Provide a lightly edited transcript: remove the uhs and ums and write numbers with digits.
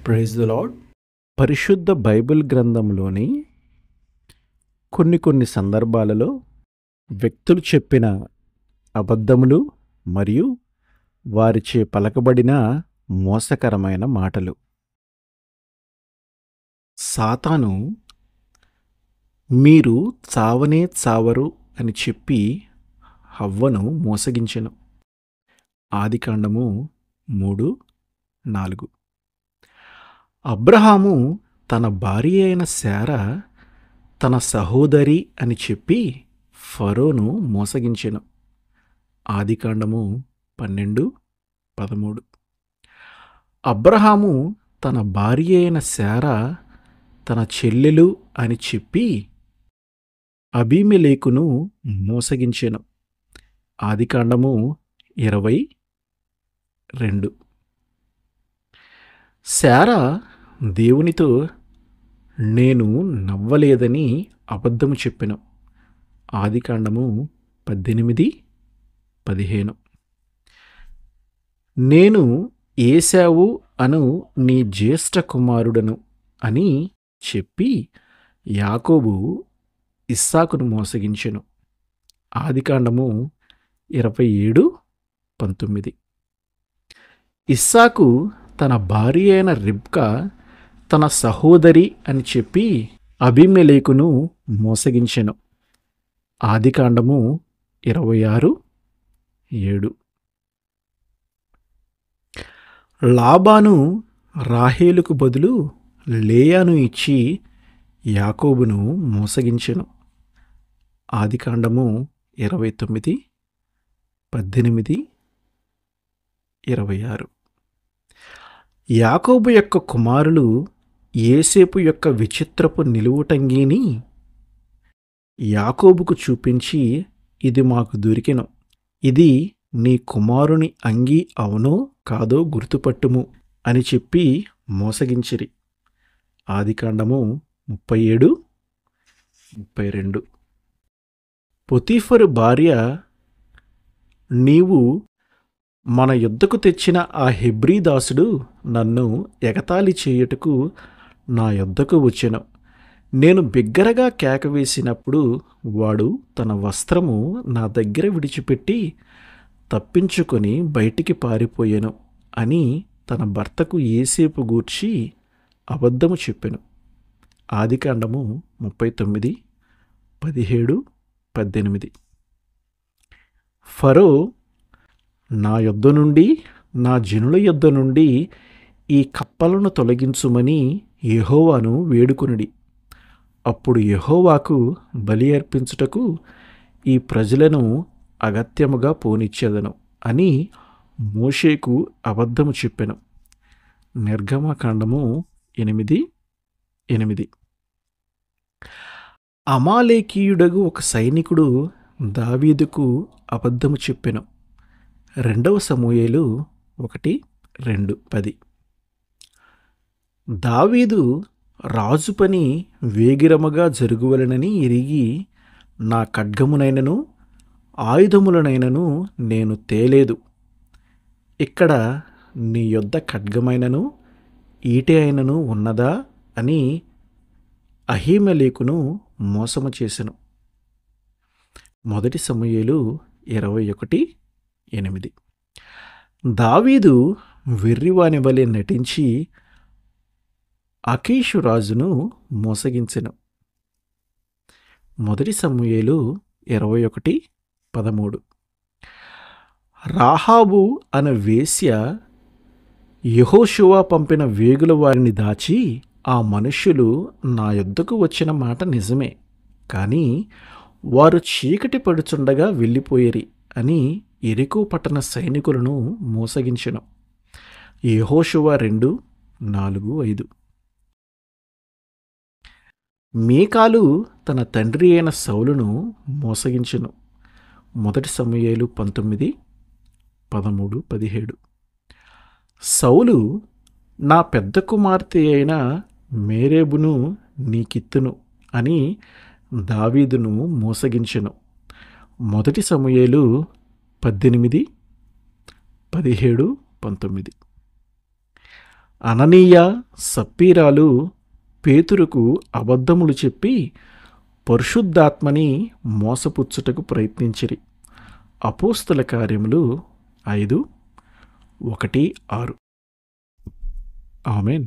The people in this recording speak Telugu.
Praise the Lord. పరిశుద్ధ బైబిల్ గ్రంథంలోని కొన్ని సందర్భాలలో వ్యక్తులు చెప్పిన అబద్ధములు మరియు వారిచే పలకబడిన మోసకరమైన మాటలు. సాతాను మీరు చావనే చావరు అని చెప్పి హవ్వను మోసగించెను. ఆదికాండము 3:4. అబ్రహాము తన భార్య అయిన శారా తన సహోదరి అని చెప్పి ఫరోను మోసగించెను. ఆదికాండము 12:13. అబ్రహాము తన భార్య అయిన శారా తన చెల్లెలు అని చెప్పి అబీమెలెకును మోసగించెను. ఆదికాండము 20:2. శారా దేవునితో నేను నవ్వలేదని అబద్ధము చెప్పెను. ఆదికాండము 18:15. నేను ఏశావు అను నీ జ్యేష్ఠ కుమారుడను అని చెప్పి యాకోబు ఇస్సాకును మోసగించెను. ఆదికాండము 27:19. ఇస్సాకు తన భార్య అయిన రిబ్కా తన సహోదరి అని చెప్పి అబీమెలెకును మోసగించెను. ఆదికాండము 26:7. లాబాను రాహేలుకు బదులు లేయాను ఇచ్చి యాకోబును మోసగించెను. ఆదికాండము 29:18-26. యాకోబు యొక్క కుమారులు యోసేపు యొక్క విచిత్రపు నిలువుటంగీని యాకోబుకు చూపించి ఇది మాకు దొరికెను, ఇది నీ కుమారుని అంగీ అవునో కాదో గుర్తుపట్టుము అని చెప్పి మోసగించిరి. ఆదికాండము 37:32. పొతీఫరు భార్య నీవు మన యుద్ధకు తెచ్చిన ఆ హెబ్రీ దాసుడు నన్ను ఎగతాళి చేయుటకు నా యొద్దకు వచ్చెను. నేను బిగ్గరగా కేక వేసినప్పుడు వాడు తన వస్త్రము నా దగ్గర విడిచిపెట్టి తప్పించుకొని బయటికి పారిపోయెను అని తన భర్తకు యోసేపు గూర్చి అబద్ధము చెప్పెను. ఆదికాండము 39:17-18. ఫరో నా యొద్ద నుండి నా జనుల యొద్ద నుండి ఈ కప్పలను తొలగించుమని యెహోవాను వేడుకొనిడి. అప్పుడు యెహోవాకు బలి అర్పించుటకు ఈ ప్రజలను అగత్యముగా పోనిచ్చేదను అని మోషేకు అబద్ధము చెప్పెను. నిర్గమకాండము 8:8. అమాలేకీయుడగు ఒక సైనికుడు దావీదుకు అబద్ధము చెప్పెను. 2 సమూయేలు 1:2-10. దావీదు రాజు పని వేగిరముగా జరుగువలెనని ఎరిగి నా ఖడ్గమునైనను ఆయుధములనైనను నేను తేలేదు. ఇక్కడ నీ యొద్ద ఖడ్గమైనను ఈటె అయినను ఉన్నదా అని అహీమెలెకును మోసము చేసెను. 1 సమూయేలు 21:8. దావీదు వెర్రివాని వలె నటించి అకీషు రాజును మోసగించెను. 1 సమూయేలు 21:13. రాహాబు అను వేశ్య యెహోషువ పంపిన వేగుల వారిని దాచి ఆ మనుష్యులు నా యొద్దకు వచ్చిన మాట నిజమే, కానీ వారు చీకటి పడుచుండగా వెళ్ళిపోయిరి అని యెరికో పట్టణ సైనికులను మోసగించెను. యెహోషువ 2:4-5. మీకాలు తన తండ్రి అయిన సౌలును మోసగించెను. 1 సమూయేలు 19:13-17. సౌలు నా పెద్ద కుమార్తె అయిన మేరేబును నీకిత్తును అని దావీదును మోసగించెను. 1 సమూయేలు 18:17-19. అననీయ సప్పీరాలు పేతురుకు అబద్ధములు చెప్పి పరిశుద్ధాత్మని మోసపుచ్చుటకు ప్రయత్నించిరి. అపోస్తల కార్యములు 5:1-6. ఆమేన్.